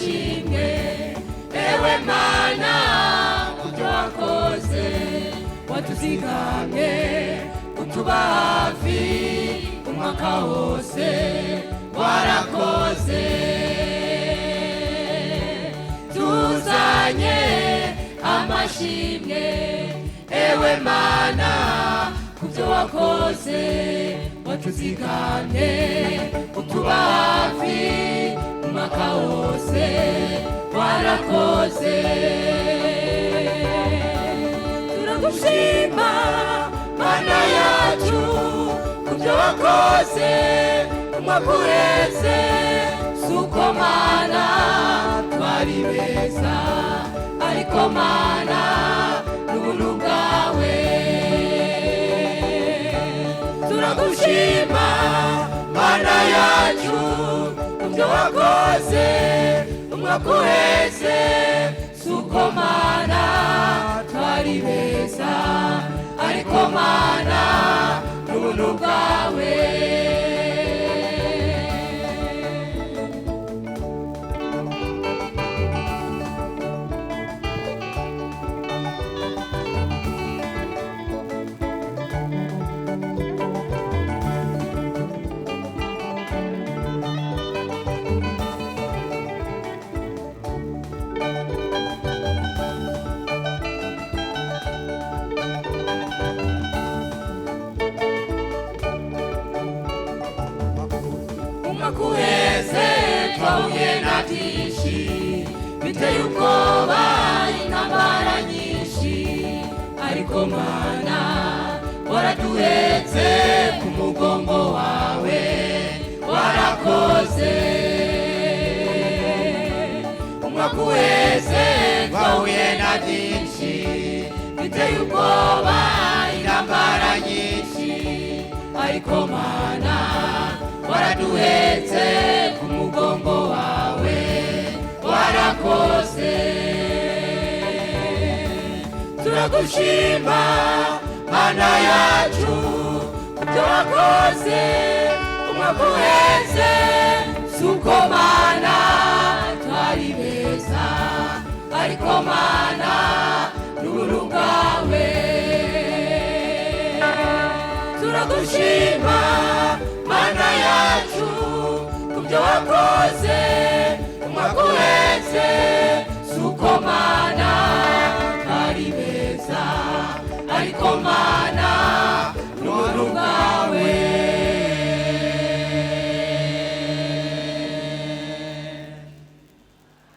amashimwe ewe Mana kubyo wakoze watuzigamye utuba hafi umwaka wose warakoze tuzanye amashimwe ewe Mana kubyo wakoze watuzigamye utuba hafi umwaka wose warakoze turagushima Mana yacu kubyo wakoze umwaka uheze suko Mana twari beza ariko Mana n'ubuntu bwawe turagushima Mana yacu kubyo wakoze umwaka uheze suko Mana twari beza ariko Mana n'ubuntu bwawe kuheze twahuye na byinshi biteye ubwoba intambara nyinshi ariko Mana waraduhetse ku mugongo wawe warakoze umwaka uheze twahuye na byinshi biteye ubwoba intambara nyinshi ariko Mana waraduhetse ku mugongo wawe warakoze turagushima Mana yacu kubyo wakoze umwaka uheze suko Mana twari beza ariko Mana n'ubuntu bwawe turagushima Mana yacu kubyo wakoze umwaka uheze suko Mana twari beza ariko Mana